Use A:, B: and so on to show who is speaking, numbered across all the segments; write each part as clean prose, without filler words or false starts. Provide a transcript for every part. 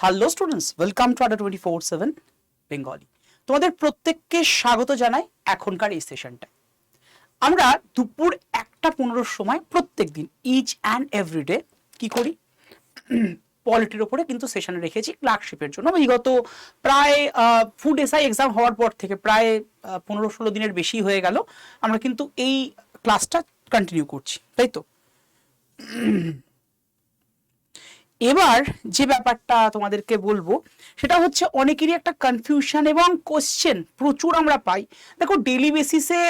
A: Hello students, welcome to আড্ডা 24/7 Bengali. তোমাদের প্রত্যেককে স্বাগত জানাই এখনকার এই সেশনটায়। আমরা দুপুর 1:15 সময় প্রত্যেক দিন ইচ অ্যান্ড এভরিডে কি করি, পলিটির ওপরে কিন্তু সেশনে রেখেছি ক্লার্কশিপের জন্য। বিগত প্রায় ফুড এসআই এক্সাম হওয়ার পর থেকে প্রায় 15-16 দিনের বেশি হয়ে গেল আমরা কিন্তু এই ক্লাসটা কন্টিনিউ করছি, তাই তো? এবার যে ব্যাপারটা তোমাদেরকে বলবো সেটা হচ্ছে অনেকেরই একটা কনফিউশন এবং কোশ্চেন প্রচুর আমরা পাই। দেখো, ডেইলি বেসিসে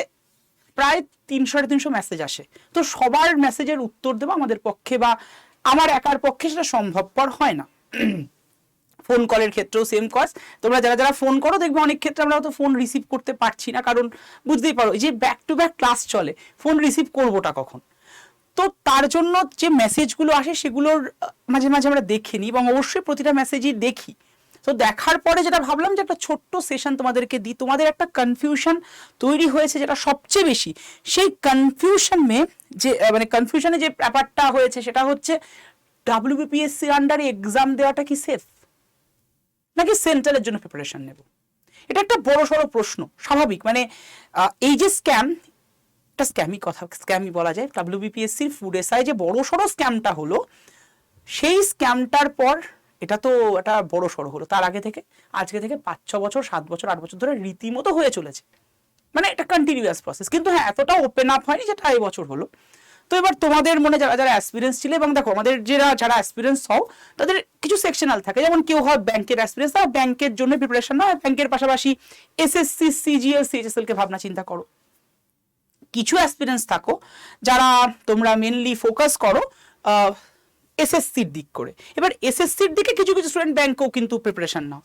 A: প্রায় 300-350 মেসেজ আসে, তো সবার মেসেজের উত্তর দেওয়া আমাদের পক্ষে বা আমার একার পক্ষে সেটা সম্ভবপর হয় না। ফোন কলের ক্ষেত্রেও সেম কজ। তোমরা যারা যারা ফোন করো দেখবে অনেক ক্ষেত্রে আমরা হয়তো ফোন রিসিভ করতে পারছি না, কারণ বুঝতেই পারো যে ব্যাক টু ব্যাক ক্লাস চলে, ফোন রিসিভ করবোটা কখন। তো তার জন্য যে মেসেজগুলো আসে সেগুলোর মাঝে মাঝে আমরা দেখে নিই এবং অবশ্যই প্রতিটা মেসেজই দেখি। তো দেখার পরে যেটা ভাবলাম যে একটা ছোট্ট সেশন তোমাদেরকে দিই। তোমাদের একটা কনফিউশন তৈরি হয়েছে যেটা সবচেয়ে বেশি, সেই কনফিউশনে যে ব্যাপারটা হয়েছে সেটা হচ্ছে WBPSC আন্ডারে এক্সাম দেওয়াটা কি সেফ, নাকি সেন্ট্রালের জন্য প্রিপারেশন নেব? এটা একটা বড় সড়ো প্রশ্ন, স্বাভাবিক। মানে এই যে স্ক্যামই বলা যায়, WBPSCর ফুড এসআই যে বড় সড়ো স্ক্যামটা হলো, সেই স্ক্যামটার পর এটা তো একটা বড় সড়ো হলো। তার আগে থেকে আজকে থেকে 5-6 বছর 7 বছর 8 বছর ধরে রীতিমতো হয়ে চলেছে, মানে এটা কন্টিনিউয়াস প্রসেস। কিন্তু হ্যাঁ, এতটা ওপেন আপ হয়নি যেটা এই বছর হলো। তো এবার তোমাদের মনে যারা যারা অ্যাসপিরেন্স ছিল, এবং দেখো আমাদের যারা অ্যাসপিরেন্স হও তাদের কিছু সেকশনাল থাকে, যেমন কেউ হয় ব্যাংকের অ্যাসপিরেন্স, তারা ব্যাংকের জন্য প্রিপারেশন না, ব্যাংকের পাশাপাশি SSC CGL CHSL কে ভাবনা চিন্তা করো। কিছু অ্যাসপিরেন্স থাকো যারা তোমরা মেনলি ফোকাস করো SSCর দিক করে। এবার SSCর দিকে কিছু কিছু স্টুডেন্ট ব্যাংকেও কিন্তু প্রিপারেশন নাও,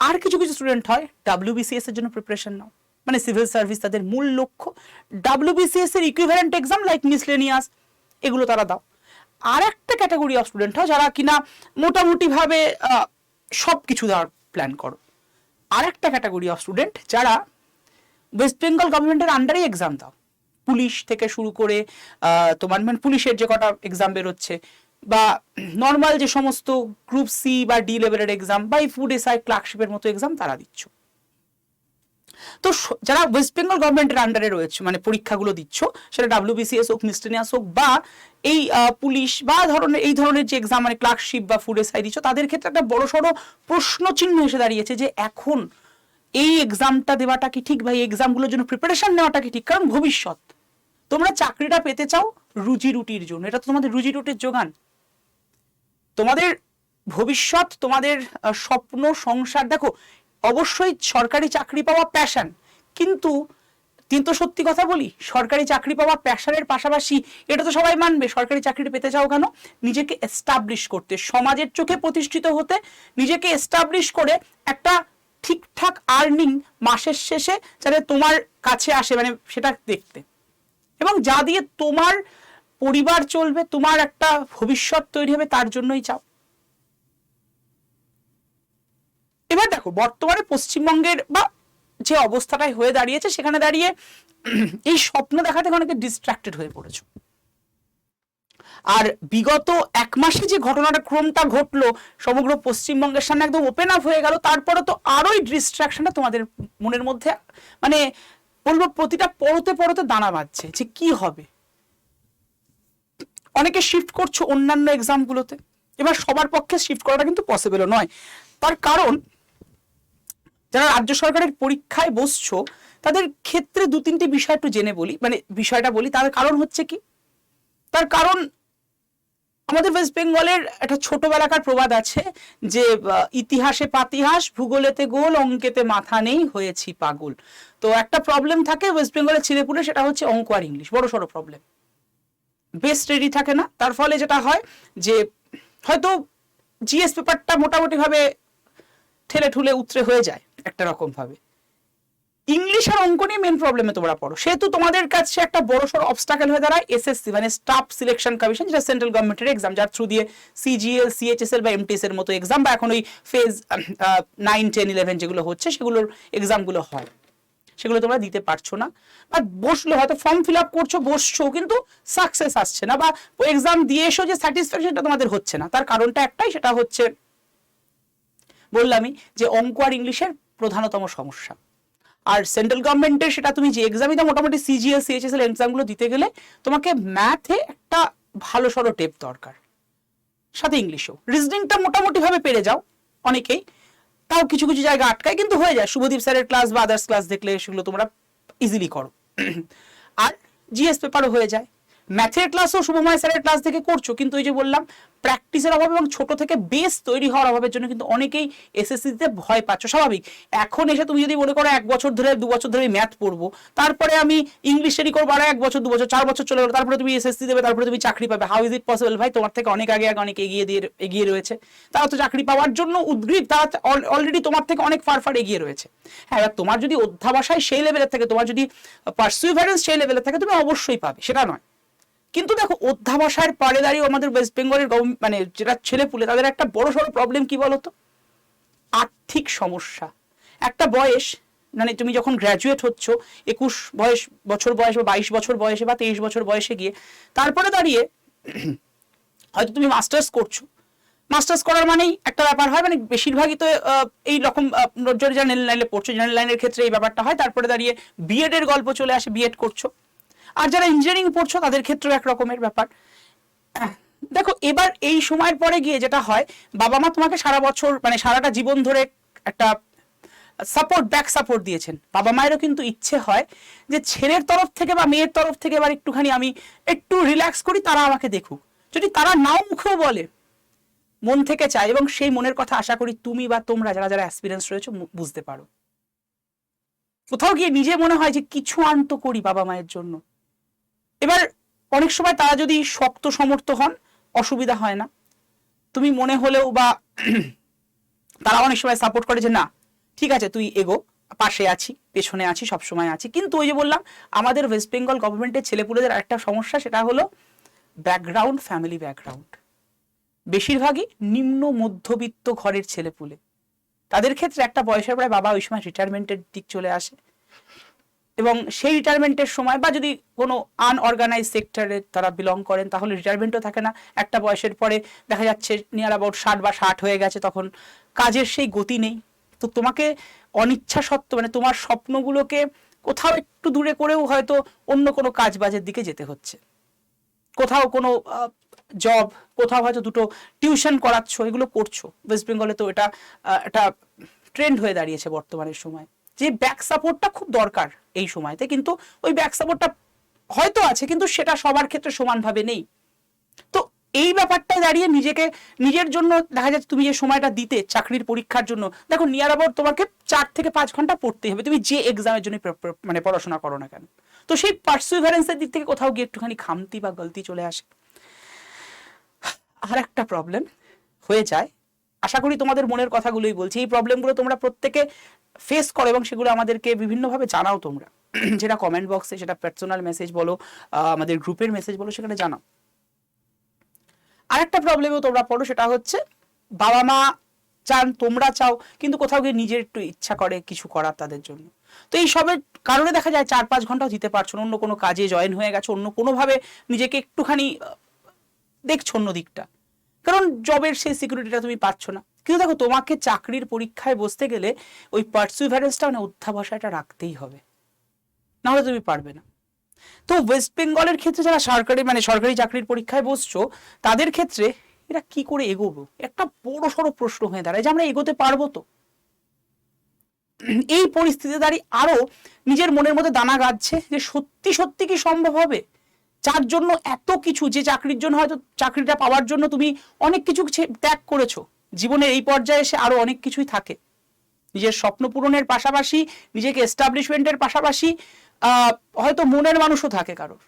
A: আর কিছু কিছু স্টুডেন্ট হয় WBCS এর জন্য প্রিপারেশন নাও, মানে সিভিল সার্ভিস তাদের মূল লক্ষ্য। WBCS এর ইকুইভ্যালেন্ট এক্সাম লাইক মিসলেনিয়াস এগুলো তারা দাও। আর একটা ক্যাটাগরি অফ স্টুডেন্ট হয় যারা কিনা মোটামুটিভাবে সব কিছু দেওয়ার প্ল্যান করো। আর একটা ক্যাটাগরি অফ স্টুডেন্ট যারা ওয়েস্ট বেঙ্গল গভর্নমেন্টের আন্ডারেই এক্সাম দাও, পুলিশ থেকে শুরু করে তোমার মানে পুলিশের যে কটা এক্সাম বেরোচ্ছে, বা নর্মাল যে সমস্ত গ্রুপ সি বা ডি লেভেলের এক্সাম বা এই ফুড এসআই ক্লার্কশিপের মতো এক্সাম তারা দিচ্ছ। তো যারা ওয়েস্ট বেঙ্গল গভর্নমেন্টের আন্ডারে রয়েছে, মানে পরীক্ষাগুলো দিচ্ছ, সেটা WBCS হোক, মিসলেনিয়াস হোক, বা এই পুলিশ বা এই ধরনের যে এক্সাম মানে ক্লার্কশিপ বা ফুড এসআই দিচ্ছ, তাদের ক্ষেত্রে একটা বড় সড়ো প্রশ্ন চিহ্ন এসে দাঁড়িয়েছে যে এখন এই এক্সামটা দেওয়াটা কি ঠিক, বা এই এক্সামগুলোর জন্য প্রিপারেশন নেওয়াটা কি ঠিক? কারণ ভবিষ্যৎ, তোমরা চাকরিটা পেতে চাও রুজি রুটির জন্য, এটা তো তোমাদের রুজি রুটির যোগান, তোমাদের ভবিষ্যৎ, তোমাদের স্বপ্ন সংসার। দেখো, অবশ্যই সরকারি চাকরি পাওয়া প্যাশন, কিন্তু সত্যি কথা বলি, সরকারি চাকরি পাওয়া প্যাশনের পাশাপাশি এটা তো সবাই মানবে, সরকারি চাকরিটা পেতে চাও কেন? নিজেকে এস্টাবলিশ করতে, সমাজের চোখে প্রতিষ্ঠিত হতে, নিজেকে এস্টাবলিশ করে একটা ঠিকঠাক আর্নিং মাসের শেষে যাতে তোমার কাছে আসে, মানে সেটা দেখতে, এবং যা দিয়ে তোমার পরিবার চলবে, তোমার একটা ভবিষ্যৎ তৈরি হবে, তার জন্যই চাও। এবার দেখো, বর্তমানে পশ্চিমবঙ্গের বা যে অবস্থাটাই হয়ে দাঁড়িয়েছে, সেখানে দাঁড়িয়ে এই স্বপ্ন দেখা থেকে অনেকে ডিস্ট্রাক্টেড হয়ে পড়েছে। আর বিগত 1 মাসে যে ঘটনাটা ক্রমটা ঘটলো, সমগ্র পশ্চিমবঙ্গের সামনে একদম ওপেন আপ হয়ে গেল, তারপরে তো আরোই ডিস্ট্রাকশনটা তোমাদের মনের মধ্যে, মানে বলবো প্রতিটা পরতে পরতে দানা বাঁধছে যে কি হবে। অনেকে শিফট করছো অন্যান্য এক্সামগুলোতে, এবার সবার পক্ষে শিফট করাটা কিন্তু পসিবলও নয়। তার কারণ যারা রাজ্য সরকারের পরীক্ষায় বসছো তাদের ক্ষেত্রে 2-3টি বিষয় একটু জেনে বলি, মানে বিষয়টা বলি। তার কারণ হচ্ছে কি, তার কারণ আমাদের ওয়েস্ট বেঙ্গলের একটা ছোটবেলাকার প্রবাদ আছে যে ইতিহাসে পাতিহাস, ভূগোলেতে গোল, অঙ্কেতে মাথা নেই, হয়েছি পাগল। তো একটা প্রবলেম থাকে ওয়েস্ট বেঙ্গলের ছেলেপুলে, সেটা হচ্ছে অঙ্ক আর ইংলিশ, বড় সড়ো প্রবলেম। বেস্ট রেডি থাকে না, তার ফলে যেটা হয় যে হয়তো জিএস পেপারটা মোটামুটি ভাবে ঠেলে ঠুলে উতরে হয়ে যায় একটা রকম ভাবে। ইংলিশ আর অঙ্ক নিয়ে মেন প্রবলেমে তোমরা পড়ো, সেহেতু তোমাদের কাছে একটা বড় সড় অবস্টাকেল হয়ে দাঁড়ায় SSC মানে স্টাফ সিলেকশন কমিশন, যেটা সেন্ট্রাল গভর্নমেন্টের এক্সাম, যার থ্রু দিয়ে CGL CHSL বা MTS এর মতো এক্সাম, বা এখন ওই ফেজ 9, 10, 11 যেগুলো হচ্ছে সেগুলোর এক্সামগুলো হয়, সেগুলো তোমরা দিতে পারছো না। বা বসলে হয়তো ফর্ম ফিল আপ করছো, বসছো, কিন্তু সাকসেস আসছে না, বা এক্সাম দিয়ে এসো যে স্যাটিসফ্যাকশনটা তোমাদের হচ্ছে না। তার কারণটা একটাই, সেটা হচ্ছে বললামই যে অঙ্ক আর ইংলিশের প্রধানতম সমস্যা। আর সেন্ট্রাল গভর্নমেন্টের সেটা তুমি যে এক্সামই দাও, মোটামুটি সিজিএল সিএইচএসএল এক্সামগুলো দিতে গেলে তোমাকে ম্যাথে একটা ভালো সড়ো টেপ দরকার, সাথে ইংলিশও। রিজনিংটা মোটামুটি ভাবে পেরে যাও অনেকেই, তাও কিছু কিছু জায়গা আটকায়, কিন্তু হয়ে যায়। শুভদীপ স্যারের ক্লাস বা আদার্স ক্লাস দেখলে সেগুলো তোমরা ইজিলি করো। আর জিএস পেপারও হয়ে যায়। ম্যাথের ক্লাসও শুভময় স্যারের ক্লাস থেকে করছো, কিন্তু ওই যে বললাম প্র্যাকটিসের অভাবে এবং ছোট থেকে বেস তৈরি হওয়ার অভাবের জন্য কিন্তু অনেকেই এসএসসি দিতে ভয় পাচ্ছ, স্বাভাবিক। এখন এসে তুমি যদি মনে করো 1 বছর ধরে 2 বছর ধরে ম্যাথ পড়বো, তারপরে আমি ইংলিশেরই করবো, আর 1 বছর 2 বছর 4 বছর চলে গেলো, তারপরে তুমি এসএসসি দেবে, তারপরে তুমি চাকরি পাবে, হাউ ইজ ইট পসিবল? ভাই, তোমার থেকে অনেক আগে অনেক এগিয়ে রয়েছে, তারা তো চাকরি পাওয়ার জন্য উদ্গ্রীব, তারা অলরেডি তোমার থেকে অনেক ফার এগিয়ে রয়েছে। হ্যাঁ, এবার তোমার যদি অধ্যাবসায় সেই লেভেলের থাকে, তোমার যদি পার্সিভারেন্স সেই লেভেলের থাকে, তুমি অবশ্যই পাবে, সেটা নয়। কিন্তু দেখো, অধ্যাবসায়ের পারে দাঁড়িয়ে আমাদের ওয়েস্ট বেঙ্গলের মানে যেটা ছেলেপুলে, তাদের একটা বড় সড়ো প্রবলেম কি বলতো? আর্থিক সমস্যা। একটা বয়স, মানে তুমি যখন গ্র্যাজুয়েট হচ্ছ 21 বছর বয়স বা 22 বছর বয়সে বা 23 বছর বয়সে গিয়ে, তারপরে দাঁড়িয়ে হয়তো তুমি মাস্টার্স করছো। মাস্টার্স করার মানেই একটা ব্যাপার হয়, মানে বেশিরভাগই তো এই রকম জেনারেল লাইনে পড়ছো, জেনারেল লাইনের ক্ষেত্রে এই ব্যাপারটা হয়। তারপরে দাঁড়িয়ে বিএড এর গল্প চলে আসে, বিএড করছো। আর যারা ইঞ্জিনিয়ারিং পড়ছো তাদের ক্ষেত্রেও এক রকমের ব্যাপার। দেখো, এবার এই সময়ের পরে গিয়ে যেটা হয়, বাবা মা তোমাকে সারা বছর মানে সারাটা জীবন ধরে একটা ব্যাক সাপোর্ট দিয়েছেন। বাবা মায়েরও কিন্তু ইচ্ছে হয় যে ছেলের তরফ থেকে বা মেয়ের তরফ থেকে এবার একটুখানি আমি একটু রিল্যাক্স করি, তারা আমাকে দেখুক। যদি তারা নাও মুখেও বলে, মন থেকে চায়, এবং সেই মনের কথা আশা করি তুমি বা তোমরা যারা যারা অ্যাসপিরেন্স রয়েছে বুঝতে পারো। কোথাও গিয়ে নিজে মনে হয় যে কিছু আনতো করি বাবা মায়ের জন্য। এবার অনেক সময় তারা যদি শক্ত সমর্থ হন, অসুবিধা হয় না। তুমি মনে হলেও বা তারা অনেক সময় সাপোর্ট করে যে না ঠিক আছে তুই এগো, পাশে আছি, পেছনে আছি, সবসময় আছি। কিন্তু ওই যে বললাম, আমাদের ওয়েস্ট বেঙ্গল গভর্নমেন্টের ছেলেপুলেদের আরেকটা সমস্যা, সেটা হলো ব্যাকগ্রাউন্ড, ফ্যামিলি ব্যাকগ্রাউন্ড। বেশিরভাগই নিম্ন মধ্যবিত্ত ঘরের ছেলেপুলে। তাদের ক্ষেত্রে একটা বয়সের পরে বাবা ওই সময় রিটায়ারমেন্টের দিক চলে আসে, এবং সেই রিটায়ারমেন্টের সময় বা যদি কোনো আনঅর্গানাইজ সেক্টরে তারা বিলং করেন, তাহলে রিটায়ারমেন্টও থাকে না। একটা বয়সের পরে দেখা যাচ্ছে নিয়ার অ্যাবাউট 60 হয়ে গেছে, তখন কাজের সেই গতি নেই। তো তোমাকে অনিচ্ছা সত্ত্বেও, মানে তোমার স্বপ্নগুলোকে কোথাও একটু দূরে করেও হয়তো অন্য কোনো কাজ বাজের দিকে যেতে হচ্ছে। কোথাও কোনো জব, কোথাও হয়তো দুটো টিউশন করাচ্ছ, এগুলো করছো। ওয়েস্ট বেঙ্গলে তো এটা একটা ট্রেন্ড হয়ে দাঁড়িয়েছে বর্তমানের সময়, যে ব্যাক সাপোর্টটা খুব দরকার এই সময়তে। কিন্তু ওই ব্যাক সাপোর্টটা হয়তো আছে, কিন্তু সেটা সবার ক্ষেত্রে সমানভাবে নেই। তো এই ব্যাপারটায় দাঁড়িয়ে নিজেকে, নিজের জন্য দেখা যাচ্ছে তুমি যে সময়টা দিতে চাকরির পরীক্ষার জন্য, দেখো নিয়ার অ্যাবাউট তোমাকে 4 থেকে 5 ঘন্টা পড়তে হবে, তুমি যে এক্সামের জন্য মানে পড়াশোনা করো না কেন। তো সেই পার্সিভারেন্সের দিক থেকে কোথাও গিয়ে একটুখানি খামতি বা গলতি চলে আসে। আর একটা প্রবলেম হয়ে যায়, আশা করি তোমাদের মনের কথাগুলোই বলছি, এই প্রবলেমগুলো তোমরা প্রত্যেকে ফেস করো এবং সেগুলো আমাদেরকে বিভিন্নভাবে জানাও তোমরা, যেটা কমেন্ট বক্সে, সেটা পার্সোনাল মেসেজ বলো, আমাদের গ্রুপের মেসেজ বলো, সেখানে জানাও। আরেকটা প্রবলেমও তোমরা পড়ো, সেটা হচ্ছে বাবা মা চান, তোমরা চাও, কিন্তু কোথাও গিয়ে নিজের একটু ইচ্ছা করে কিছু করার তাদের জন্য। তো এই সবের কারণে দেখা যায় 4-5 ঘন্টাও দিতে পারছো না, অন্য কোনো কাজে জয়েন হয়ে গেছো, অন্য কোনোভাবে নিজেকে একটুখানি দেখছো অন্য দিকটা, কারণ জবের সেই সিকিউরিটিটা তুমি পাচ্ছ না। কিন্তু দেখো, তোমাকে চাকরির পরীক্ষায় বসতে গেলে ওই পার্সিভারেন্সটা, মানে অধ্যাবসায়টা রাখতেই হবে, নাহলে তুমি পারবে না। তো ওয়েস্ট বেঙ্গলের ক্ষেত্রে যারা সরকারি চাকরির পরীক্ষায় বসছো, তাদের ক্ষেত্রে এরা কি করে এগোবো একটা বড় সড়ো প্রশ্ন হয়ে দাঁড়ায়, যে আমরা এগোতে পারবো তো? এই পরিস্থিতিতে দাঁড়িয়ে আরো নিজের মনের মধ্যে দানা গাঁথছে যে সত্যি সত্যি কি সম্ভব হবে, যার জন্য এত কিছু, যে চাকরির জন্য হয়তো চাকরিটা পাওয়ার জন্য তুমি অনেক কিছু ত্যাগ করেছো। জীবনের এই পর্যায়ে এসে আরো অনেক কিছুই থাকে, নিজের স্বপ্ন পূরণের পাশাপাশি, নিজেকে এস্টাবলিশমেন্টের পাশাপাশি হয়তো মনের মানুষও থাকে কারোর,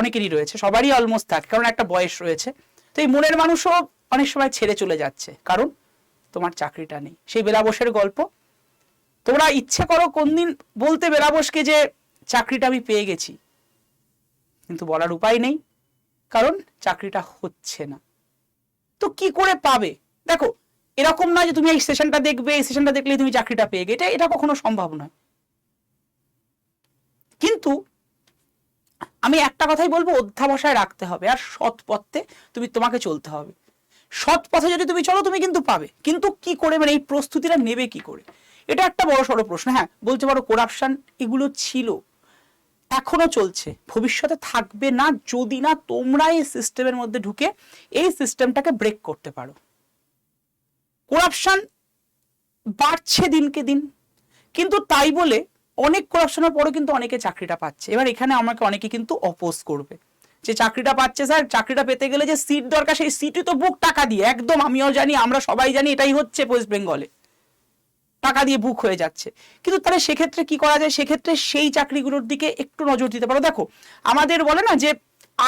A: অনেকেরই রয়েছে, সবারই অলমোস্ট থাকে, কারণ একটা বয়স রয়েছে। তো এই মনের মানুষও অনেক সময় ছেড়ে চলে যাচ্ছে, কারণ তোমার চাকরিটা নেই। সেই বেলাবসের গল্প, তোমরা ইচ্ছে করো কোনদিন বলতে বেলাবসকে যে চাকরিটা আমি পেয়ে গেছি, কিন্তু বলার উপায় নেই, কারণ চাকরিটা হচ্ছে না। তো কি করে পাবে? দেখো, এরকম নয় যে তুমি এই সেশনটা দেখবে, এই সেশনটা দেখলেই তুমি চাকরিটা পেয়ে গেলে, এটা কখনো সম্ভব নয়। কিন্তু আমি একটা কথাই বলবো, অধ্যাবসায় রাখতে হবে, আর সৎ পথে তোমাকে চলতে হবে। সৎ পথে যদি তুমি চলো তুমি কিন্তু পাবে, কিন্তু কি করে, মানে এই প্রস্তুতিটা নেবে কি করে, এটা একটা বড় সড়ো প্রশ্ন। হ্যাঁ বলতে পারো করাপশন এগুলো ছিল, এখনো চলছে, ভবিষ্যতে থাকবে না যদি না তোমরা এই সিস্টেমের মধ্যে ঢুকে এই সিস্টেমটাকে ব্রেক করতে পারো। করাপশন বাড়ছে দিনকে দিন, কিন্তু তাই বলে অনেক করাপশনের পরেও কিন্তু অনেকে চাকরিটা পাচ্ছে। এবার এখানে আমাকে অনেকে কিন্তু অপোজ করবে যে চাকরিটা পাচ্ছে স্যার, চাকরিটা পেতে গেলে যে সিট দরকার সেই সিটই তো বুক টাকা দিয়ে, একদম আমিও জানি, আমরা সবাই জানি এটাই হচ্ছে ওয়েস্ট বেঙ্গলে, টাকা দিয়ে বুক হয়ে যাচ্ছে। কিন্তু তাহলে সেক্ষেত্রে কি করা যায়, সেক্ষেত্রে সেই চাকরিগুলোর দিকে একটু নজর দিতে পারো। দেখো আমাদের বলে না যে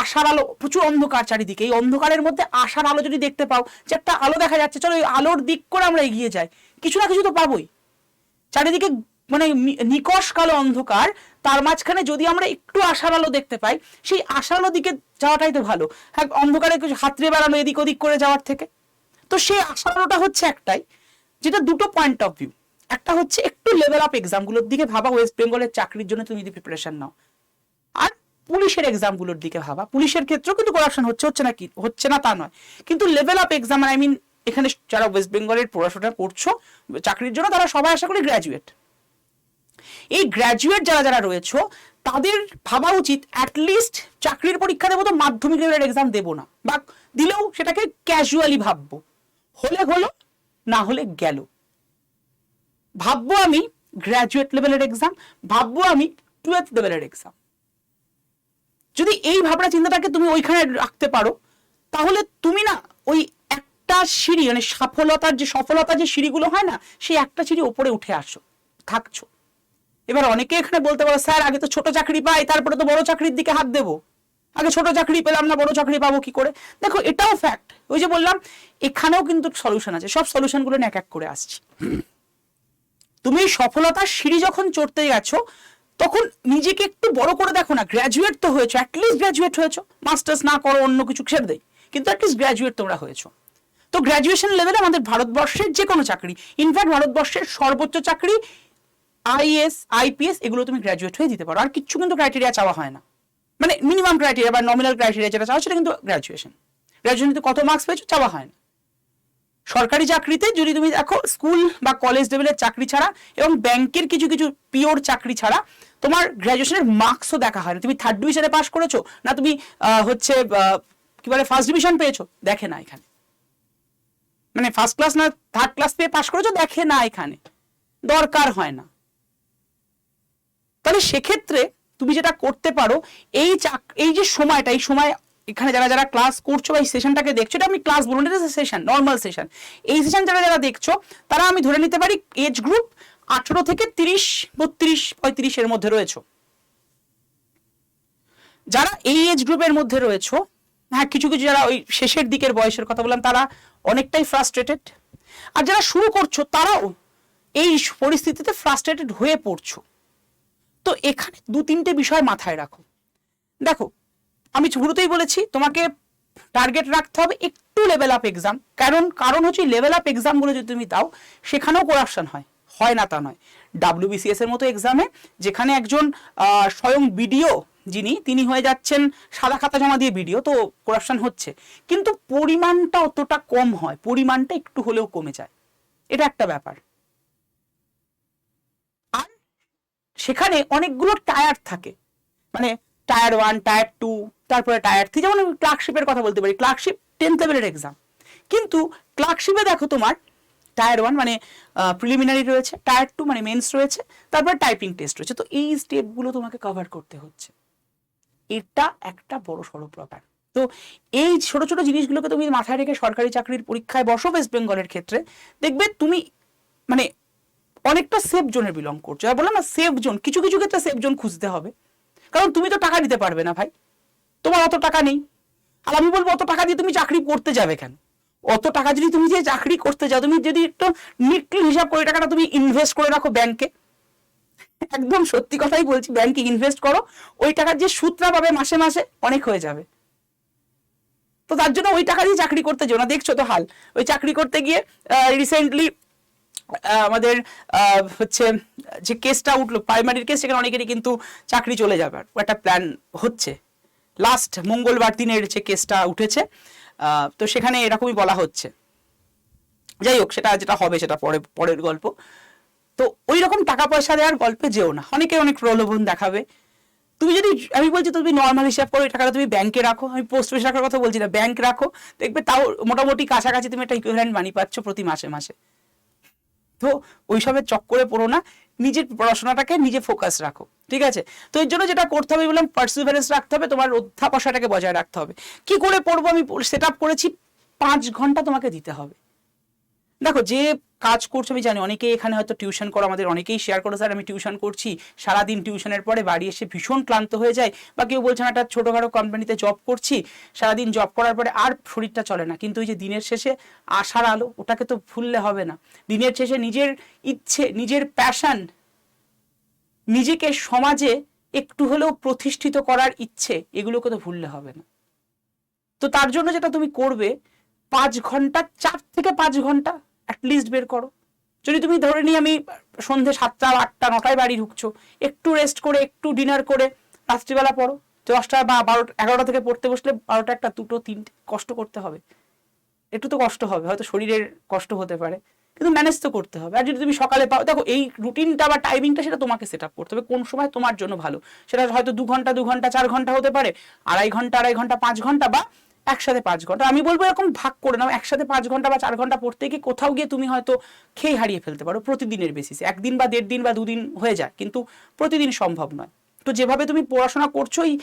A: আশার আলো, প্রচুর অন্ধকার চারিদিকে, এই অন্ধকারের মধ্যে আশার আলো যদি দেখতে পাও যে একটা আলো দেখা যাচ্ছে, চলো ওই আলোর দিক করে আমরা এগিয়ে যাই, কিছু না কিছু তো পাবোই। চারিদিকে মানে নিকষ কালো অন্ধকার, তার মাঝখানে যদি আমরা একটু আশার আলো দেখতে পাই, সেই আশার আলো দিকে যাওয়াটাই তো ভালো। হ্যাঁ অন্ধকারে কিছু হাতড়ে বেড়ানো এদিক ওদিক করে যাওয়ার থেকে। তো সেই আশার আলোটা হচ্ছে একটাই, যেটা দুটো পয়েন্ট অফ ভিউ। একটা হচ্ছে একটু লেভেল আপ এক্সামগুলোর দিকে ভাবা, ওয়েস্ট বেঙ্গলের চাকরির জন্য তুমি যদি প্রিপারেশন নাও, আর পুলিশের এক্সামগুলোর দিকে ভাবা। পুলিশের ক্ষেত্রেও কিন্তু করাপশন হচ্ছে না, কি হচ্ছে না তা নয়, কিন্তু level up exam, I mean এখানে যারা ওয়েস্ট বেঙ্গলের পড়াশোনা করছো চাকরির জন্য, তারা সবাই আশা করি গ্র্যাজুয়েট। এই গ্র্যাজুয়েট যারা যারা রয়েছে তাদের ভাবা উচিত অ্যাটলিস্ট চাকরির পরীক্ষা দেবো তো মাধ্যমিক লেভেলের এক্সাম দেবো না, বা দিলেও সেটাকে ক্যাজুয়ালি ভাববো, হলে হলো না হলে গেল। ভাববো আমি গ্র্যাজুয়েট লেভেলের এক্সাম, ভাববো আমি 12th লেভেলের এক্সাম। যদি এই ভাবনা চিন্তাটাকে তুমি ওইখানে রাখতে পারো, তাহলে তুমি না ওই একটা সিঁড়ি, মানে সফলতার যে সিঁড়িগুলো হয় না, সেই একটা সিঁড়ি ওপরে উঠে আসো, থাকছো। এবার অনেকে এখানে বলতে পারো স্যার আগে তো ছোট চাকরি পাই, তারপরে তো বড় চাকরির দিকে হাত দেবো, আগে ছোট চাকরি পেলাম না, বড় চাকরি পাবো কি করে। দেখো এটাও ফ্যাক্ট, ওই যে বললাম এখানেও কিন্তু সলিউশন আছে, সব সলিউশনগুলো এক এক করে আসছি। তুমি সফলতার সিঁড়ি যখন চড়তে গেছো, তখন নিজেকে একটু বড় করে দেখো না, গ্র্যাজুয়েট তো হয়েছো, অ্যাটলিস্ট গ্র্যাজুয়েট হয়েছো, মাস্টার্স না করো অন্য কিছু ছেড়ে দেয়, কিন্তু অ্যাটলিস্ট গ্র্যাজুয়েট তোমরা হয়েছো। তো গ্র্যাজুয়েশন লেভেলে আমাদের ভারতবর্ষের যে কোনো চাকরি, ইনফ্যাক্ট ভারতবর্ষের সর্বোচ্চ চাকরি আইএস আইপিএস, এগুলো তুমি গ্র্যাজুয়েট হয়ে দিতে পারো, আর কিছু কিন্তু ক্রাইটেরিয়া চাওয়া হয় না, মানে মিনিমাম ক্রাইটেরিয়া বা নমিনাল ক্রাইটেরিয়া যেটা চাওয়া সেটা কিন্তু গ্র্যাজুয়েশন কত মার্কস পেয়েছো চাওয়া হয় না। সরকারি চাকরিতে যদি তুমি দেখো স্কুল বা কলেজ লেভেলের চাকরি ছাড়া এবং ব্যাংকের কিছু কিছু পিওর চাকরি ছাড়া তোমার গ্র্যাজুয়েশনের মার্কসও দেখা হয় না, তুমি 3rd ডিভিশনে পাস করেছো না, তুমি হচ্ছে কি বলে ফার্স্ট ডিভিশন পেয়েছো, দেখে না এখানে, মানে ফার্স্ট ক্লাস না 3rd ক্লাস পেয়ে পাস করেছো, দেখে না এখানে, দরকার হয় না। তাহলে সেক্ষেত্রে তুমি যেটা করতে পারো, এই যে সময়টা, এই সময় এখানে যারা যারা ক্লাস করছো বা এই সেশনটাকে দেখছো, এটা আমি ক্লাস বলুন, এটা সেশন, নর্মাল সেশন, এই সেশন যারা যারা দেখছো তারা আমি ধরে নিতে পারি এজ গ্রুপ 18 থেকে 30, 32, 35 এর মধ্যে রয়েছে। যারা এই এজ গ্রুপের মধ্যে রয়েছে, হ্যাঁ কিছু কিছু যারা ওই শেষের দিকের বয়সের কথা বললাম, তারা অনেকটাই ফ্রাস্ট্রেটেড, আর যারা শুরু করছো তারাও এই পরিস্থিতিতে ফ্রাস্ট্রেটেড হয়ে পড়ছো। তো এখানে 2-3টে বিষয় মাথায় রাখো। দেখো আমি শুরুতেই বলেছি তোমাকে টার্গেট রাখতে হবে একটু লেভেল আপ এক্সাম, কারণ হচ্ছে লেভেল আপ এক্সামগুলো যদি তুমি দাও সেখানেও করাপশন হয় না তা নয়। WBCS এর মতো এক্সামে যেখানে একজন স্বয়ং বিডিও তিনি হয়ে যাচ্ছেন সাদা খাতা জমা দিয়ে বিডিও, তো করাপশন হচ্ছে, কিন্তু পরিমাণটা অতটা কম হয়, পরিমাণটা একটু হলেও কমে যায়, এটা একটা ব্যাপার। আর সেখানে অনেকগুলো টায়ার থাকে, মানে টায়ার 1, টায়ার 2, তারপরে টায়ার 3, যেমন আমি ক্লার্কশিপের কথা বলতে পারি, ক্লার্কশিপ 10th লেভেলের এক্সাম, কিন্তু ক্লার্কশিপে দেখো তোমার টায়ার 1 মানে প্রিলিমিনারি রয়েছে, টায়ার 2 মানে মেন্স রয়েছে, তারপরে টাইপিং টেস্ট রয়েছে। তো এই স্টেপগুলো তোমাকে কভার করতে হচ্ছে, এটা একটা বড় সড়ো ব্যাপার। তো এই ছোট ছোট জিনিসগুলোকে তুমি মাথায় রেখে সরকারি চাকরির পরীক্ষায় বসো ওয়েস্ট বেঙ্গলের ক্ষেত্রে, দেখবে তুমি মানে অনেকটা সেফ জোনে বিলং করছো। আর বললাম না সেফ জোন, কিছু কিছু ক্ষেত্রে সেফ জোন খুঁজতে হবে, কারণ তুমি তো টাকা দিতে পারবে না ভাই, তোমার অত টাকা নেই। আর আমি বলবো অত টাকা দিয়ে তুমি চাকরি করতে যাবে কেন? অত টাকা যদি তুমি যে চাকরি করতে যাও, তুমি যদি একটু নিটলি হিসাব করে টাকাটা তুমি ইনভেস্ট করে রাখো ব্যাংকে, একদম সত্যি কথাই বলছি, ব্যাংকে ইনভেস্ট করো, ওই টাকার যে সুদটা পাবে মাসে মাসে অনেক হয়ে যাবে। তো তার জন্য ওই টাকা দিয়ে চাকরি করতে যাও না, দেখছো তো হাল, ওই চাকরি করতে গিয়ে রিসেন্টলি আমাদের হচ্ছে যে কেসটা উঠলো প্রাইমারির কেস, সেখানে অনেকেরই কিন্তু চাকরি চলে যাবে, একটা প্ল্যান হচ্ছে, লাস্ট মঙ্গলবার দিনের যে কেসটা উঠেছে, তো সেখানে এরকমই বলা হচ্ছে। যাই হোক, সেটা যেটা হবে সেটা পরের গল্প। তো ওই রকম টাকা পয়সা দেওয়ার গল্পে যেও না, অনেকে অনেক প্রলোভন দেখাবে। তুমি যদি, আমি বলছি তুমি নর্মাল হিসাব করো, টাকাটা তুমি ব্যাংকে রাখো, আমি পোস্ট অফিসে রাখার কথা বলছি না, ব্যাংক রাখো, দেখবে তাও মোটামুটি কাছাকাছি তুমি একটা ইকুইভ্যালেন্ট মানি পাচ্ছ প্রতি মাসে মাসে। তো ওইসবের চক্করে পড়ো না, নিজের পড়াশোনাটাকে নিজে ফোকাস রাখো, ঠিক আছে? তো এর জন্য যেটা করতে হবে বললাম, পার্সিভারেন্স রাখতে হবে, তোমার অধ্যাবসায়টাকে বজায় রাখতে হবে। কি করে পড়বো আমি সেট আপ করেছি, 5 ঘন্টা তোমাকে দিতে হবে। দেখো, যে কাজ করছো আমি জানি অনেকে এখানে হয়তো টিউশন করো, আমাদের অনেকেই শেয়ার করো স্যার আমি টিউশন করছি, সারাদিন টিউশনের পরে বাড়ি এসে ভীষণ ক্লান্ত হয়ে যায়, বা কেউ বলছেন একটা ছোটোখাটো কোম্পানিতে জব করছি, সারাদিন জব করার পরে আর শরীরটা চলে না। কিন্তু ওই যে দিনের শেষে আশার আলো, ওটাকে তো ভুললে হবে না। দিনের শেষে নিজের ইচ্ছে, নিজের প্যাশন, নিজেকে সমাজে একটু হলেও প্রতিষ্ঠিত করার ইচ্ছে, এগুলোকে তো ভুললে হবে না। তো তার জন্য যেটা তুমি করবে, 5 ঘন্টা, 4 থেকে 5 ঘন্টা অ্যাটলিস্ট বের করো। যদি তুমি ধরে নিই আমি সন্ধ্যে 7টা 8টা 9টায় বাড়ি ঢুকছো, একটু রেস্ট করে একটু ডিনার করে রাত্রিবেলা পড়ো, 10টা বা 12টা 11টা থেকে পড়তে বসলে 12টা 1টা 2টো 3টে, কষ্ট করতে হবে, একটু তো কষ্ট হবে, হয়তো শরীরের কষ্ট হতে পারে, কিন্তু ম্যানেজ তো করতে হবে। আর যদি তুমি সকালে পাও, দেখো এই রুটিনটা বা টাইমিংটা সেটা তোমাকে সেট আপ করতে হবে, কোন সময় তোমার জন্য ভালো। সেটা হয়তো 2 ঘন্টা 2 ঘন্টা 4 ঘন্টা হতে পারে, 2.5 ঘন্টা 2.5 ঘন্টা 5 ঘন্টা, বা একসাথে 5 ঘন্টা। আমি বলবো এরকম ভাগ করে নাও, একসাথে 5 ঘন্টা বা 4 ঘন্টা পড়তে গিয়ে কোথাও গিয়ে তুমি হয়তো খেয়ে হারিয়ে ফেলতে পারো প্রতিদিনের বেসিসে। 1 দিন বা 1.5 দিন বা 2 দিন হয়ে যায়, কিন্তু প্রতিদিন সম্ভব নয়। তো যেভাবে তুমি পড়াশোনা করছো, এই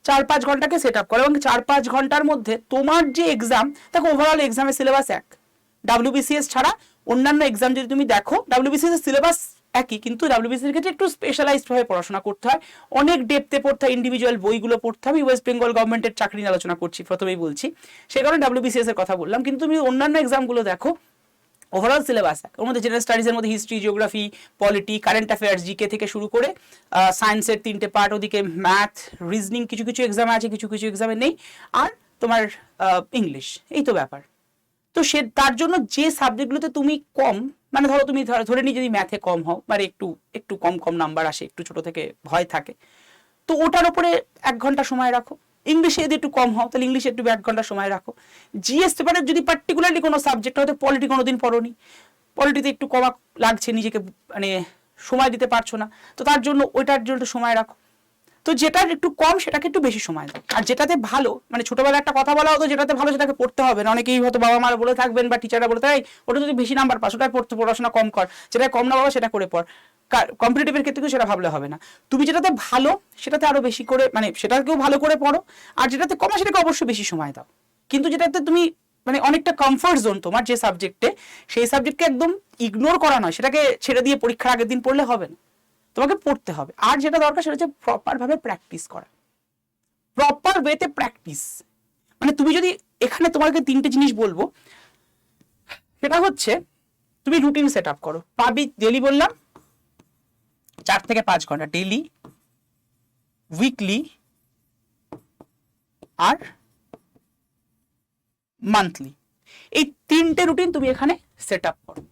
A: 4-5 ঘন্টাকে সেট আপ করো, এবং 4-5 ঘন্টার মধ্যে তোমার যে এক্সাম, দেখো ওভারঅল এক্সামের সিলেবাস এক, WBCS ছাড়া অন্যান্য এক্সাম যদি তুমি দেখো, WBCS এর সিলেবাস একই, কিন্তু WBCS এর ক্ষেত্রে একটু স্পেশালাইজড ভাবে পড়াশোনা করতে হয়, অনেক ডেপথে পড়তে হয়, ইন্ডিভিজুয়াল বইগুলো পড়তে হবে। ওয়েস্ট বেঙ্গল গভর্নমেন্টের চাকরি নিয়ে আলোচনা করছি, প্রথমেই বলছি, সেই কারণে WBCS এর কথা বললাম। কিন্তু তুমি অন্যান্য এক্সামগুলো দেখো, ওভারঅল সিলেবাস এক। ওর মধ্যে জেনারেল স্টাডিজের মধ্যে history, geography, polity, current affairs, GK থেকে শুরু করে সায়েন্সের 3টে পার্ট, ওদিকে ম্যাথ, রিজনিং কিছু কিছু এক্সামে আছে, কিছু কিছু এক্সামে নেই, আর তোমার ইংলিশ, এই তো ব্যাপার। তো সে তার জন্য যে সাবজেক্টগুলোতে তুমি কম, মানে ধরো তুমি ধরে নিই যদি ম্যাথে কম হও, মানে একটু একটু কম কম নাম্বার আসে, একটু ছোট থেকে ভয় থাকে, তো ওটার উপরে 1 ঘন্টা সময় রাখো। ইংলিশে যদি একটু কম হও, তাহলে ইংলিশে একটু 1 ঘন্টা সময় রাখো। জিএস পেপারের যদি পার্টিকুলারলি কোনো সাবজেক্ট, হয়তো পলিটি কোনোদিন পড়োনি, পলিটিতে একটু কমা লাগছে, নিজেকে মানে সময় দিতে পারছো না, তো তার জন্য ওইটার জন্য সময় রাখো। তো যেটার একটু কম সেটাকে একটু বেশি সময় দাও, আর যেটাতে ভালো, মানে ছোটবেলায় একটা কথা বলা হতো, যেটাতে ভালো সেটাকে পড়তে হবে না। অনেকেই হয়তো বাবা মারা বলে থাকবেন বা টিচাররা বলে থাকে, ওটা যদি বেশি নাম্বার পাস, ওটাই পড়তে, পড়াশোনা কম কর, যেটা কম না বাবা সেটা করে পড়। কম্পিটিটিভের ক্ষেত্রে কিন্তু সেটা ভাবলে হবে না, তুমি যেটাতে ভালো সেটাতে আরো বেশি করে, মানে সেটাকেও ভালো করে পড়ো, আর যেটাতে কম সেটাকে অবশ্যই বেশি সময় দাও। কিন্তু যেটাতে তুমি মানে অনেকটা কমফর্ট জোন তোমার যে সাবজেক্টে, সেই সাবজেক্টকে একদম ইগনোর করা নয়, সেটাকে ছেড়ে দিয়ে পরীক্ষার আগের দিন পড়লে হবে না, তোমাকে পড়তে হবে। আর যেটা দরকার সেটা হচ্ছে প্রপার ভাবে প্র্যাকটিস করা, প্রপার ওয়েতে প্র্যাকটিস। মানে তুমি যদি এখানে তোমাকে 3টে জিনিস বলবো, সেটা হচ্ছে তুমি রুটিন সেট আপ করো, পাবি ডেলি বললাম 4 থেকে 5 ঘন্টা ডেলি, উইকলি আর মান্থলি, এই 3টে রুটিন তুমি এখানে সেট আপ করো।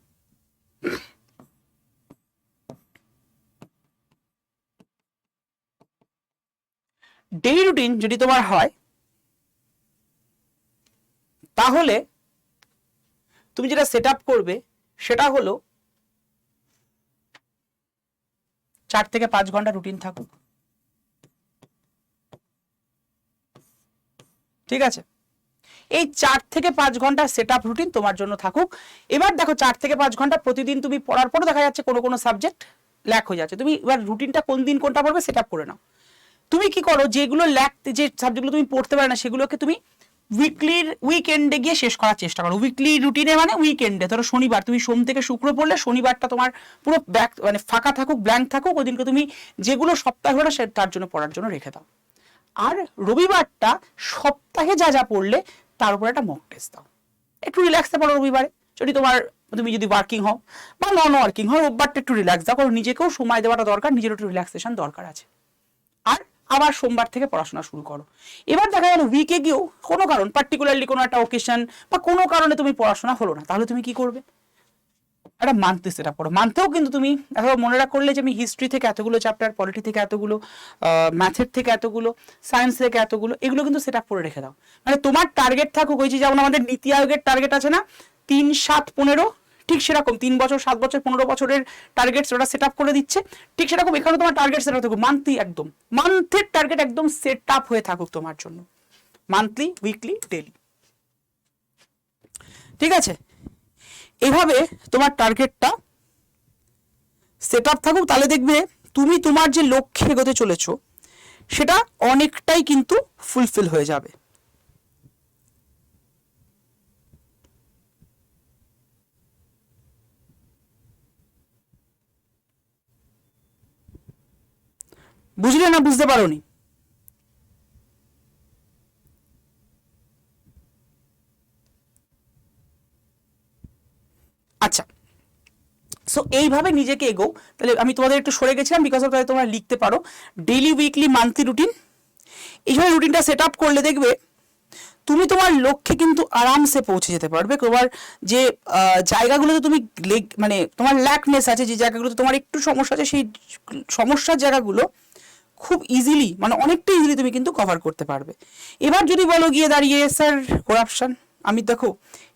A: ডেইলি রুটিন যদি তোমার হয়, তাহলে তুমি যেটা সেট আপ করবে সেটা হলো 4 থেকে 5 ঘন্টা রুটিন থাকুক, ঠিক আছে? এই 4 থেকে 5 ঘন্টা সেট আপ রুটিন তোমার জন্য থাকুক। এবার দেখো 4 থেকে 5 ঘন্টা প্রতিদিন তুমি পড়ার পরও দেখা যাচ্ছে কোনো কোনো সাবজেক্ট ল্যাক হয়ে যাচ্ছে, তুমি এবার রুটিনটা কোন দিন কোনটা পড়বে সেট আপ করে নাও। তুমি কি করো, যেগুলো ল্যাক, যে সাবজেক্টগুলো তুমি পড়তে পারো না, সেগুলোকে তুমি উইকেন্ডে গিয়ে শেষ করার চেষ্টা করো। উইকলি রুটিনে মানে উইকেন্ডে, ধরো শনিবার, তুমি সোম থেকে শুক্র পড়লে শনিবারটা তোমার পুরো মানে ফাঁকা থাকুক, ব্ল্যাঙ্ক থাকুক, ওই দিনকে তুমি যেগুলো সপ্তাহে হলো সে তার জন্য পড়ার জন্য রেখে দাও। আর রবিবারটা সপ্তাহে যা যা পড়লে তার উপর একটা মক টেস্ট দাও, একটু রিল্যাক্সে পড়ো রবিবারে। যদি তুমি যদি ওয়ার্কিং হও বা নন ওয়ার্কিং হও, রোববারটা একটু রিল্যাক্স দাও, কারণ নিজেকেও সময় দেওয়াটা দরকার, নিজের একটু রিল্যাক্সেশন দরকার আছে। আর আবার সোমবার থেকে পড়াশোনা শুরু করো। এবার দেখা গেল উইকে গিয়েও কোনো কারণ, পার্টিকুলারলি কোনো একটা ওকেশন বা কোনো কারণে তুমি পড়াশোনা হলো না, তাহলে তুমি কি করবে? একটা মান্থলি সেট আপ করো। মান্থেও কিন্তু তুমি এখন মনে রাখ করলে যে আমি হিস্ট্রি থেকে এতগুলো চ্যাপ্টার, পলিটি থেকে এতগুলো, ম্যাথের থেকে এতগুলো, সায়েন্স থেকে এতগুলো, এগুলো কিন্তু সেট আপ করে রেখে দাও। মানে তোমার টার্গেট থাকুক ওই যে যেমন আমাদের নীতি আয়োগের টার্গেট আছে না 3, 7, 15, ঠিক সেরকম 3 বছর, 7 বছর, 15 বছরের টার্গেট ওটা সেট আপ করে দিচ্ছে, ঠিক সেরকম এখানে তোমার টার্গেট সেট আপ থাকুক মান্থলি, একদম মান্থের টার্গেট একদম সেট আপ হয়ে থাকুক তোমার জন্য, মান্থলি, উইকলি, ডেলি। ঠিক আছে, এভাবে তোমার টার্গেটটা সেট আপ থাকুক, তাহলে দেখবে তুমি তোমার যে লক্ষ্যে এগোতে চলেছো সেটা অনেকটাই কিন্তু ফুলফিল হয়ে যাবে। বুঝলে না বুঝতে পারোনি? আচ্ছা, সো এইভাবে নিজেকে এগো। তাহলে আমি তোমাদের একটু সরে গেছিলাম বিকজ অফ, তাহলে তোমরা লিখতে পারো ডেইলি, উইকলি, মান্থলি রুটিন। এইভাবে রুটিনটা সেট আপ করলে দেখবে তুমি তোমার লক্ষ্যে কিন্তু আরামসে পৌঁছে যেতে পারবে। তোমার যে জায়গাগুলোতে তুমি মানে তোমার ল্যাকনেস আছে, যে জায়গাগুলোতে তোমার একটু সমস্যা আছে, সেই সমস্যার জায়গাগুলো খুব ইজিলি, মানে অনেকটা ইজিলি তুমি কিন্তু কভার করতে পারবে। এবার যদি বলো গিয়ে দাঁড়িয়ে স্যার করাপশন, আমি দেখো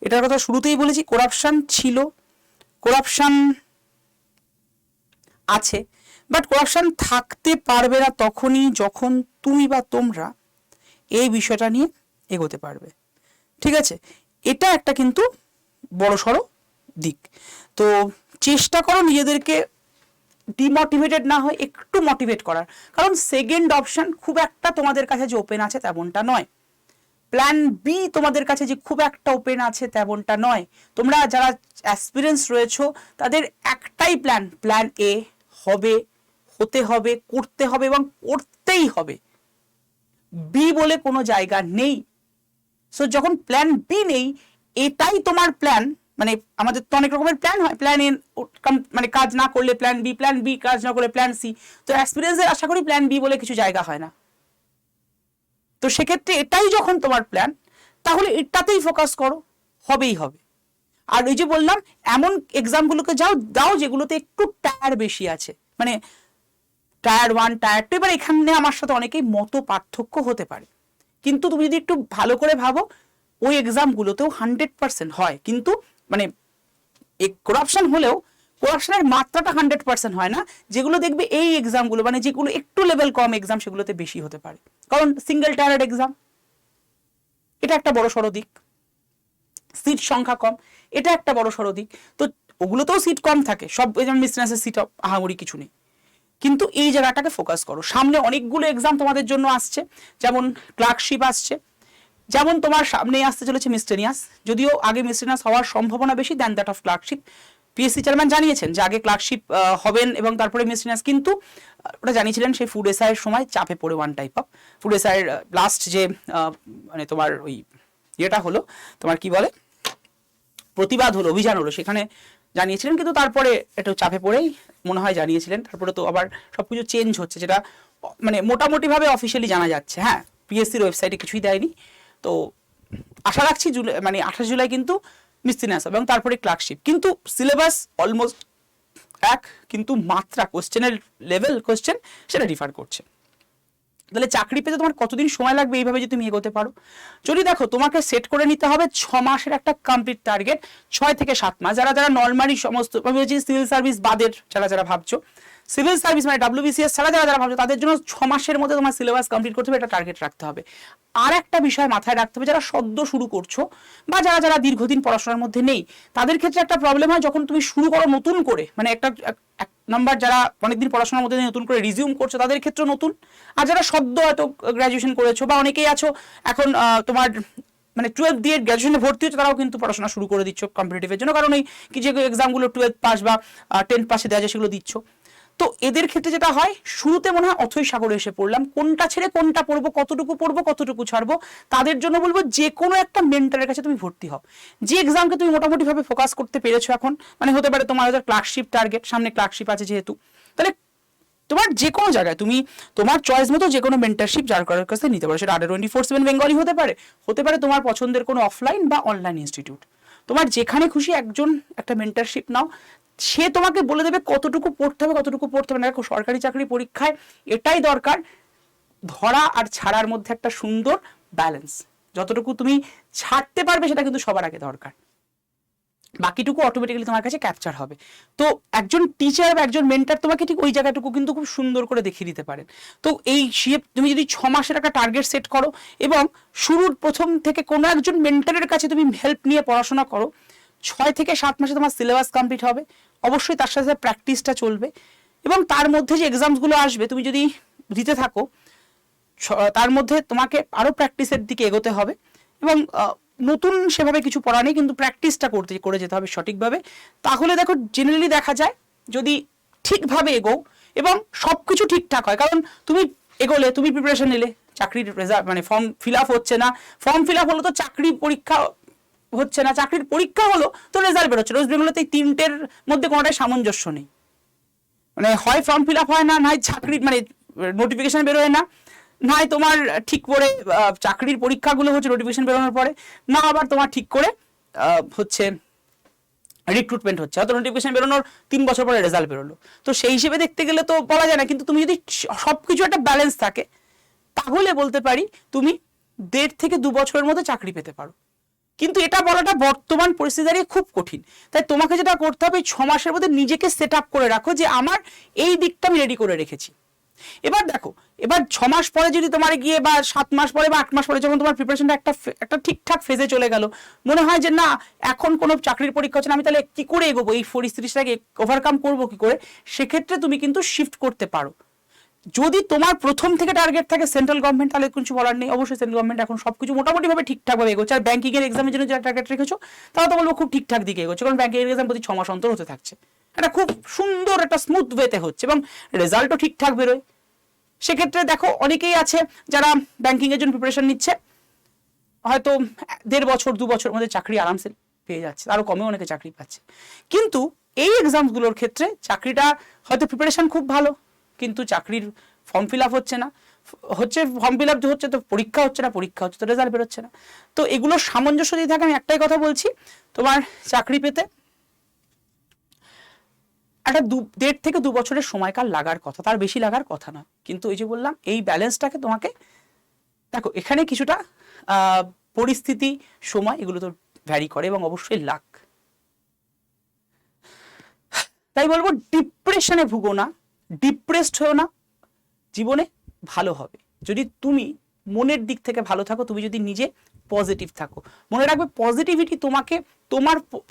A: এটার কথা শুরুতেই বলেছি, করাপশন ছিল, করাপশন আছে, বাট করাপশন থাকতে পারবে না তখনই যখন তুমি বা তোমরা এই বিষয়টা নিয়ে এগোতে পারবে। ঠিক আছে, এটা একটা কিন্তু বড়সড় দিক। তো চেষ্টা করো নিজেদেরকে ডিমোটিভেটেড না হয় একটু মোটিভেট করার, কারণ সেকেন্ড অপশন খুব একটা তোমাদের কাছে যে ওপেন আছে তেমনটা নয়, প্ল্যান বি তোমাদের কাছে যে খুব একটা ওপেন আছে তেমনটা নয়। তোমরা যারা অ্যাসপিরেন্স রয়েছো তাদের একটাই প্ল্যান, প্ল্যান এ হবে, হতে হবে, করতে হবে এবং করতেই হবে। বি বলে কোনো জায়গা নেই। সো যখন প্ল্যান বি নেই, এটাই তোমার প্ল্যান, মানে আমাদের তো অনেক রকমের প্ল্যান হয়, প্ল্যান এ মানে কাজ না করলে প্ল্যান বি, প্ল্যান বি কাজ না করলে প্ল্যান সি। তো অ্যাসপিরেন্সের আশা করি প্ল্যান বি বলে কিছু জায়গা হয় না। তো সেক্ষেত্রে এটাই যখন তোমার প্ল্যান, তাহলে এটাতেই ফোকাস করো, হবেই হবে। আর ওই যে বললাম এমন এক্সামগুলোকে দাও যেগুলোতে একটু টায়ার বেশি আছে, মানে টায়ার 1, টায়ার 2। এবার এখানে আমার সাথে অনেকেই মত পার্থক্য হতে পারে, কিন্তু তুমি যদি একটু ভালো করে ভাবো ওই এক্সামগুলোতেও 100% হয়, কিন্তু মানে করাপশন হলেও করাপশনের মাত্রাটা 100% হয় না। যেগুলো দেখবে এই এক্সামগুলো, মানে যেগুলো একটু লেভেল কম এক্সাম, সেগুলোতে বেশি হতে পারে, কারণ সিঙ্গেল টায়ারের এক্সাম, এটা একটা বড় সড়ো দিক। সিট সংখ্যা কম, এটা একটা বড় সড়ো দিক। তো ওগুলোতেও সিট কম থাকে, সব যেমন মিসলেনিয়াসের সিট আহামরি কিছু নেই, কিন্তু এই জায়গাটাকে ফোকাস করো। সামনে অনেকগুলো এক্সাম তোমাদের জন্য আসছে, যেমন ক্লার্কশিপ আসছে, যেমন তোমার সামনে আসতে চলেছে মিসলেনিয়াস, যদিও আগে মিসলেনিয়াস হওয়ার সম্ভাবনা বেশি than that of clerkship. PSC chairman জানিয়েছেন যে আগে ক্লার্কশিপ হবেন এবং তারপরে মিসলেনিয়াস, কিন্তু ওটা জানিয়েছিলেন সেই ফুড এসআইয়ের সময় চাপে পড়ে, ওয়ান টাইপ অফ ফুড এসআইয়ের লাস্ট যে মানে তোমার ওই ইয়েটা হলো, তোমার কি বলে প্রতিবাদ হলো, অভিযান হলো, সেখানে জানিয়েছিলেন, কিন্তু তারপরে একটু চাপে পড়েই মনে হয় জানিয়েছিলেন। তারপরে তো আবার সবকিছু চেঞ্জ হচ্ছে, যেটা মানে মোটামুটিভাবে অফিসিয়ালি জানা যাচ্ছে। হ্যাঁ, পিএসসির ওয়েবসাইটে কিছুই দেয়নি, তো আশা রাখছি জুলাই, মানে 28 জুলাই কিন্তু মিসলেনিয়াস এবং তারপরে ক্লার্কশিপ। কিন্তু সিলেবাস অলমোস্ট এক, কিন্তু মাত্রা কোশ্চেনের লেভেল কোশ্চেন সেটা ডিফার করছে। তাহলে চাকরি পেতে তোমার কতদিন সময় লাগবে এইভাবে যদি তুমি এগোতে পারো? যদি দেখো তোমাকে সেট করে নিতে হবে 6 মাসের একটা কমপ্লিট টার্গেট, 6 থেকে 7 মাস। যারা যারা নর্মালি সমস্ত সিভিল সার্ভিস বাদের যারা যারা ভাবছো, সিভিল সার্ভিস মানে WBCS ছাড়া যারা যারা ভাবছো, তাদের জন্য 6 মাসের মধ্যে তোমার সিলেবাস কমপ্লিট করতে হবে, এটা টার্গেট রাখতে হবে। আর একটা বিষয় মাথায় রাখতে হবে, যারা সদ্য শুরু করছো বা যারা যারা দীর্ঘদিন পড়াশোনার মধ্যে নেই, তাদের ক্ষেত্রে একটা প্রবলেম হয় যখন তুমি শুরু করো নতুন করে, মানে একটা এক নাম্বার যারা অনেকদিন পড়াশোনার মধ্যে নতুন করে রিজিউম করছো তাদের ক্ষেত্রে নতুন, আর যারা সদ্য হয়তো গ্র্যাজুয়েশন করেছো বা অনেকেই আছো এখন তোমার মানে 12 দিয়ে গ্র্যাজুয়েশনে ভর্তি হচ্ছে, তারাও কিন্তু পড়াশোনা শুরু করে দিচ্ছ কম্পিটিটিভের জন্য, কারণ এই কি যে এক্সামগুলো 12 পাস বা 10 পাসে দেওয়া যায় সেগুলো দিচ্ছ। তো এদের ক্ষেত্রে যেটা হয়, শুরুতে মনে হয় অথই সাগরে এসে পড়লাম, কোনটা ছেড়ে কোনটা পড়বো, কতটুকু ছাড়বো। তাদের জন্য বলবো যে কোনো একটা মেন্টরের কাছে তুমি ভর্তি হও, যে এক্সামকে তুমি মোটামুটি ভাবে ফোকাস করতে পেরেছো এখন, মানে হতে পারে তোমার হয়তো ক্লার্কশিপ টার্গেট, সামনে ক্লার্কশিপ আছে যেহেতু, তাহলে তোমার যে কোনো জায়গায় তুমি তোমার চয়েস মতো যে কোনো মেন্টরশিপ যার করার কাছে নিতে পারো। সেটা আডা 24/7 বেঙ্গলি হতে পারে তোমার পছন্দের কোনো অফলাইন বা অনলাইন ইনস্টিটিউট। তোমার যেখানে খুশি একজন একটা মেন্টারশিপ নাও, সে তোমাকে বলে দেবে কতটুকু পড়তে হবে কতটুকু পড়তে হবে না। দেখো সরকারি চাকরি পরীক্ষায় এটাই দরকার, ধরা আর ছাড়ার মধ্যে একটা সুন্দর ব্যালেন্স। যতটুকু তুমি ছাড়তে পারবে সেটা কিন্তু সবার আগে দরকার, বাকিটুকু অটোমেটিক্যালি তোমার কাছে ক্যাপচার হবে। তো একজন টিচার বা একজন মেন্টার তোমাকে ঠিক ওই জায়গাটুকু কিন্তু খুব সুন্দর করে দেখিয়ে দিতে পারেন। তো এই তুমি যদি 6 মাসের একটা টার্গেট সেট করো এবং শুরুর প্রথম থেকে কোনো একজন মেন্টারের কাছে তুমি হেল্প নিয়ে পড়াশোনা করো, 6 থেকে 7 মাসে তোমার সিলেবাস কমপ্লিট হবে। অবশ্যই তার সাথে প্র্যাকটিসটা চলবে এবং তার মধ্যে যে এক্সামসগুলো আসবে তুমি যদি দিতে থাকো, তার মধ্যে তোমাকে আরও প্র্যাকটিসের দিকে এগোতে হবে এবং নতুন সেভাবে কিছু পড়া নেই, কিন্তু প্র্যাকটিসটা করে যেতে হবে সঠিকভাবে। তাহলে দেখো জেনারেলি দেখা যায় যদি ঠিকভাবে এগোও এবং সব কিছু ঠিকঠাক হয়, কারণ তুমি এগোলে, তুমি প্রিপারেশন নিলে, চাকরির রেজাল্ট মানে ফর্ম ফিল আপ হচ্ছে না, ফর্ম ফিল আপ হলো তো চাকরি পরীক্ষা হচ্ছে না, চাকরির পরীক্ষা হলো তো রেজাল্ট বেরোচ্ছে। ওয়েস্ট বেঙ্গলে এই তিনটের মধ্যে কোনোটাই সামঞ্জস্য নেই, মানে হয় ফর্ম ফিল আপ হয় না, নয় চাকরি মানে নোটিফিকেশন বেরোয় না, নাই তোমার ঠিক করে চাকরির পরীক্ষাগুলো হচ্ছে নোটিফিকেশন বেরোনোর পরে, না আবার তোমার ঠিক করে হচ্ছে রিক্রুটমেন্ট হচ্ছে, হয়তো নোটিফিকেশন বেরোনোর 3 বছর পরে রেজাল্ট বেরোলো। তো সেই হিসেবে দেখতে গেলে তো বলা যায় না, কিন্তু তুমি যদি সবকিছু একটা ব্যালেন্স থাকে তাহলে বলতে পারি তুমি 1.5 থেকে 2 বছরের মধ্যে চাকরি পেতে পারো। কিন্তু এটা বলাটা বর্তমান পরিস্থিতি দাঁড়িয়ে খুব কঠিন। তাই তোমাকে যেটা করতে হবে 6 মাসের মধ্যে নিজেকে সেট আপ করে রাখো যে আমার এই দিকটা আমি রেডি করে রেখেছি। এবার দেখো, এবার 6 মাস পরে যদি তোমার গিয়ে বা 7 মাস পরে বা 8 মাস পরে যখন তোমার প্রিপারেশনটা একটা ঠিকঠাক ফেজে চলে গেল, মনে হয় যে না এখন কোনো চাকরির পরীক্ষা হচ্ছে না, আমি তাহলে কি করে এগোবো, এই পরিস্থিতিটাকে ওভারকাম করবো কি করে, সেক্ষেত্রে তুমি কিন্তু শিফট করতে পারো। যদি তোমার প্রথম থেকে টার্গেট থাকে সেন্ট্রাল গভর্নমেন্ট, তাহলে কিছু বলার নেই, অবশ্যই সেন্ট্রাল গভর্নমেন্ট এখন সবকিছু মোটামুটিভাবে ঠিকঠাকভাবে এগোচ্ছে। আর ব্যাংকিং এর এক্সামের জন্য যারা টার্গেট রেখেছো তারা তো বলবো খুব ঠিকঠাক দিকে এগোচ্ছে, কারণ ব্যাংকিং এর এক্সাম প্রতি 6 মাস অন্তর হতে থাকছে, এটা খুব সুন্দর একটা স্মুথ ওয়েতে হচ্ছে এবং রেজাল্টও ঠিকঠাক বেরোয়। সেক্ষেত্রে দেখো অনেকেই আছে যারা ব্যাংকিং এর জন্য প্রিপারেশন নিচ্ছে, হয়তো 1.5 বছর 2 বছর মধ্যে চাকরি আরামসে পেয়ে যাচ্ছে, আরো কমে অনেকে চাকরি পাচ্ছে। কিন্তু এই এক্সামগুলোর ক্ষেত্রে চাকরিটা হয়তো প্রিপারেশন খুব ভালো, কিন্তু চাকরির ফর্ম ফিল আপ হচ্ছে না, হচ্ছে ফর্ম ফিল আপ হচ্ছে তো পরীক্ষা হচ্ছে না, পরীক্ষা হচ্ছে তো রেজাল্ট বেরোচ্ছে না। তো এগুলো সামঞ্জস্য যদি থাকে, আমি একটাই কথা বলছি, তোমার চাকরি পেতে একটা 1.5 থেকে 2 বছরের সময়কাল লাগার কথা, তার বেশি লাগার কথা না। কিন্তু এই যে বললাম এই ব্যালেন্সটাকে তোমাকে দেখো, এখানে কিছুটা পরিস্থিতি সময় এগুলো তো ভ্যারি করে এবং অবশ্যই লাক। তাই বলবো ডিপ্রেশনে ভুগো না, ডিপ্রেসড হও না, জীবনে ভালো হবে যদি তুমি মনের দিক থেকে ভালো থাকো, তুমি যদি নিজে পজিটিভ থাকো। মনে রাখবে পজিটিভিটি তোমাকে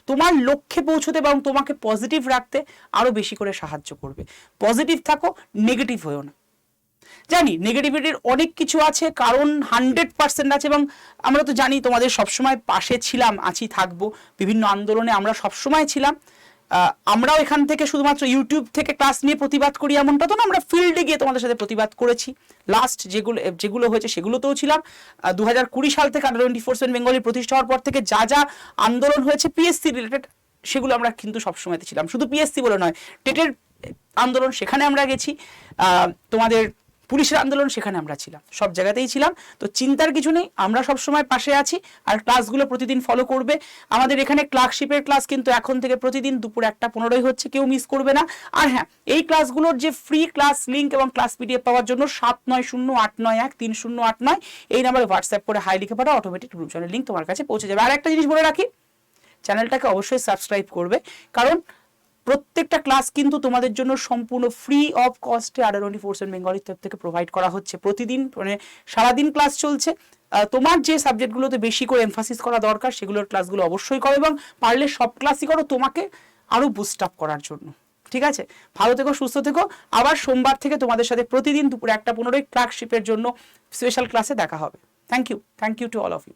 A: তোমার লক্ষ্যে পৌঁছতে এবং তোমাকে পজিটিভ রাখতে আরো বেশি করে সাহায্য করবে। পজিটিভ থাকো, নেগেটিভ হয়েও না। জানি নেগেটিভিটির অনেক কিছু আছে, কারণ 100% আছে এবং আমরা তো জানি তোমাদের সবসময় পাশে ছিলাম, আছি, থাকবো। বিভিন্ন আন্দোলনে আমরা সবসময় ছিলাম। আমরাও এখান থেকে শুধুমাত্র ইউটিউব থেকে ক্লাস নিয়ে প্রতিবাদ করি এমনটা তো না, আমরা ফিল্ডে গিয়ে তোমাদের সাথে প্রতিবাদ করেছি। লাস্ট যেগুলো হয়েছে সেগুলোতেও ছিলাম। 2020 সাল থেকে আন্ডার 24/7 বেঙ্গলি প্রতিষ্ঠা হওয়ার পর থেকে যা যা আন্দোলন হয়েছে পিএসসি রিলেটেড, সেগুলো আমরা কিন্তু সবসময়তে ছিলাম। শুধু পিএসসি বলে নয়, টেটের আন্দোলন সেখানে আমরা গেছি, তোমাদের পুলিশের আন্দোলন সেখানে আমরা ছিলাম, সব জায়গাতেই ছিলাম। তো চিন্তার কিছু নেই, আমরা সবসময় পাশে আছি। আর ক্লাসগুলো প্রতিদিন ফলো করবে। আমাদের এখানে ক্লার্কশিপের ক্লাস কিন্তু এখন থেকে প্রতিদিন দুপুর 1:15 হচ্ছে, কেউ মিস করবে না। আর হ্যাঁ, এই ক্লাসগুলোর যে ফ্রি ক্লাস লিঙ্ক এবং ক্লাস পিডিএফ পাওয়ার জন্য 7908913089 এই নাম্বারে হোয়াটসঅ্যাপ করে হাই লিখে পাঠাও, অটোমেটিক গ্রুপ জয়েনের লিঙ্ক তোমার কাছে পৌঁছে যাবে। আর একটা জিনিস বলে রাখি, চ্যানেলটাকে অবশ্যই সাবস্ক্রাইব করবে, কারণ প্রত্যেকটা ক্লাস কিন্তু তোমাদের জন্য সম্পূর্ণ ফ্রি অফ কস্টে আন্ডার 24/7 বেঙ্গলির তরফ থেকে প্রোভাইড করা হচ্ছে। প্রতিদিন মানে সারাদিন ক্লাস চলছে। তোমার যে সাবজেক্টগুলোতে বেশি করে এমফাসিস করা দরকার সেগুলোর ক্লাসগুলো অবশ্যই করো এবং পারলে সব ক্লাসই করো তোমাকে আরো বুস্ট আপ করার জন্য। ঠিক আছে, ভালো থেকো, সুস্থ থেকো। আবার সোমবার থেকে তোমাদের সাথে প্রতিদিন দুপুর 1:15 ক্লার্কশিপের জন্য স্পেশাল ক্লাসে দেখা হবে। Thank you to all of you.